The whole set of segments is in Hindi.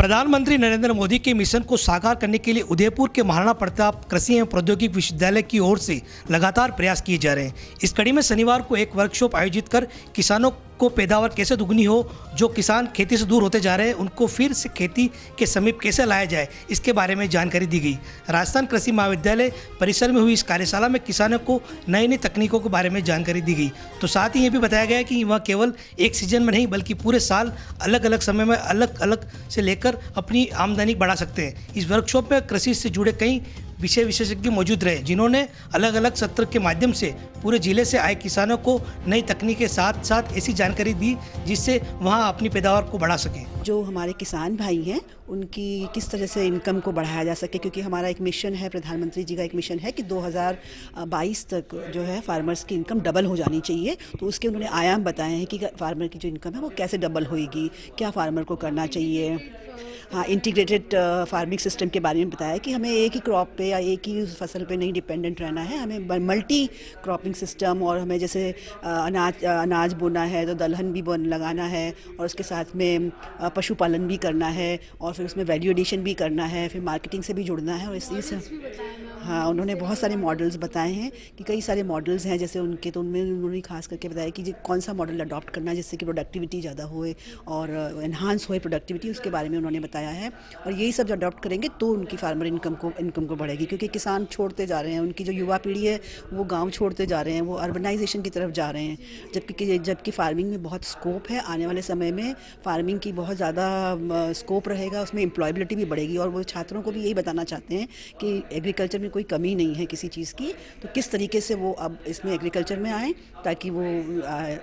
प्रधानमंत्री नरेंद्र मोदी के मिशन को साकार करने के लिए उदयपुर के महाराणा प्रताप कृषि एवं प्रौद्योगिकी विश्वविद्यालय की ओर से लगातार प्रयास किए जा रहे हैं। इस कड़ी में शनिवार को एक वर्कशॉप आयोजित कर किसानों को पैदावार कैसे दुगनी हो, जो किसान खेती से दूर होते जा रहे हैं उनको फिर से खेती के समीप कैसे लाया जाए, इसके बारे में जानकारी दी गई। राजस्थान कृषि महाविद्यालय परिसर में हुई इस कार्यशाला में किसानों को नई नई तकनीकों के बारे में जानकारी दी गई। तो साथ ही ये भी बताया गया कि वह केवल एक सीजन में नहीं बल्कि पूरे साल अलग अलग समय में अलग अलग से लेकर अपनी आमदनी बढ़ा सकते हैं। इस वर्कशॉप में कृषि से जुड़े कई विषय विशेषज्ञ मौजूद रहे, जिन्होंने अलग अलग सत्र के माध्यम से पूरे जिले से आए किसानों को नई तकनीक के साथ साथ ऐसी जानकारी दी जिससे वहां अपनी पैदावार को बढ़ा सके। जो हमारे किसान भाई हैं उनकी किस तरह से इनकम को बढ़ाया जा सके, क्योंकि हमारा एक मिशन है, प्रधानमंत्री जी का एक मिशन है कि 2022 तक जो है फार्मर्स की इनकम डबल हो जानी चाहिए। तो उसके उन्होंने आयाम बताए हैं कि फार्मर की जो इनकम है वो कैसे डबल होएगी, क्या फार्मर को करना चाहिए। हाँ, इंटीग्रेटेड फार्मिंग सिस्टम के बारे में बताया कि हमें एक ही क्रॉप पे या एक ही फसल पे नहीं डिपेंडेंट रहना है, हमें मल्टी क्रॉपिंग सिस्टम, और हमें जैसे अनाज बोना है तो दलहन भी लगाना है, और उसके साथ में पशुपालन भी करना है, और फिर उसमें वैल्यू एडिशन भी करना है, फिर मार्केटिंग से भी जुड़ना है। और इसी से हाँ, उन्होंने बहुत सारे मॉडल्स बताए हैं कि कई सारे मॉडल्स हैं जैसे उनके, तो उनमें उन्होंने खास करके बताया कि कौन सा मॉडल अडॉप्ट करना है जिससे कि प्रोडक्टिविटी ज़्यादा होए और एनहांस होए प्रोडक्टिविटी, उसके बारे में उन्होंने बताया है। और यही सब जो अडॉप्ट करेंगे तो उनकी फार्मर इनकम को बढ़ेगी, क्योंकि किसान छोड़ते जा रहे हैं, उनकी जो युवा पीढ़ी है वो गाँव छोड़ते जा रहे हैं, वो अर्बनाइजेशन की तरफ जा रहे हैं, जबकि फार्मिंग में बहुत स्कोप है। आने वाले समय में फार्मिंग की बहुत ज़्यादा स्कोप रहेगा, उसमें एम्प्लॉयबिलिटी भी बढ़ेगी। और वो छात्रों को भी यही बताना चाहते हैं कि एग्रीकल्चर में कोई कमी नहीं है किसी चीज़ की, तो किस तरीके से वो अब इसमें एग्रीकल्चर में आएँ ताकि वो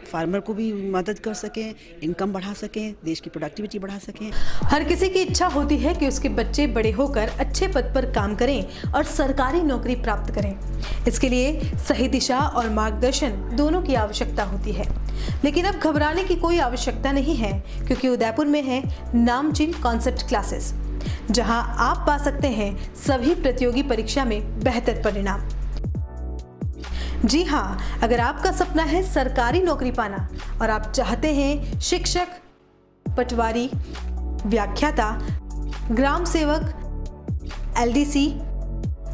फार्मर को भी मदद कर सकें, इनकम बढ़ा सकें, देश की प्रोडक्टिविटी बढ़ा सकें। हर किसी की इच्छा होती है कि उसके बच्चे बड़े होकर अच्छे पद पर काम करें और सरकारी नौकरी प्राप्त करें। इसके लिए सही दिशा और मार्गदर्शन दोनों की आवश्यकता होती है, लेकिन अब घबराने की कोई आवश्यकता नहीं है, क्योंकि उदयपुर में है नामचीन कॉन्सेप्ट क्लासेस, जहां आप पा सकते हैं सभी प्रतियोगी परीक्षा में बेहतर परिणाम। जी हाँ, अगर आपका सपना है सरकारी नौकरी पाना और आप चाहते हैं शिक्षक, पटवारी, व्याख्याता, ग्राम सेवक, एलडीसी,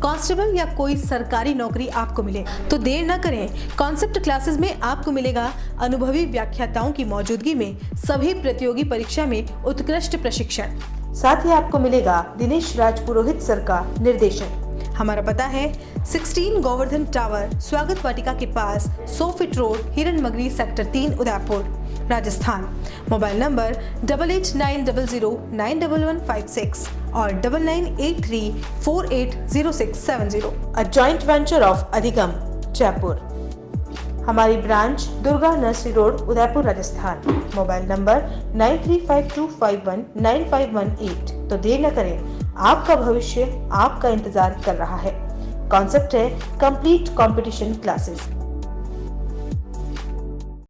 कांस्टेबल या कोई सरकारी नौकरी आपको मिले, तो देर न करें। कॉन्सेप्ट क्लासेस में आपको मिलेगा अनुभवी व्याख्याताओं की मौजूदगी में सभी प्रतियोगी परीक्षा में उत्कृष्ट प्रशिक्षण। साथ ही आपको मिलेगा दिनेश राज पुरोहित सर का निर्देशन। हमारा पता है 16 गोवर्धन टावर, स्वागत वाटिका के पास, 100 फीट रोड, हिरन मगरी, sector 3, Udaipur, Rajasthan. Mobile number 8890091156 और 9983480670। अ जॉइंट वेंचर ऑफ अधिगम, जयपुर। हमारी branch Durga nursery road, Udaipur, Rajasthan. Mobile number 9352519518। तो देर न करें, आपका भविष्य आपका इंतजार कर रहा है। कॉन्सेप्ट है कंप्लीट कंपटीशन क्लासेस।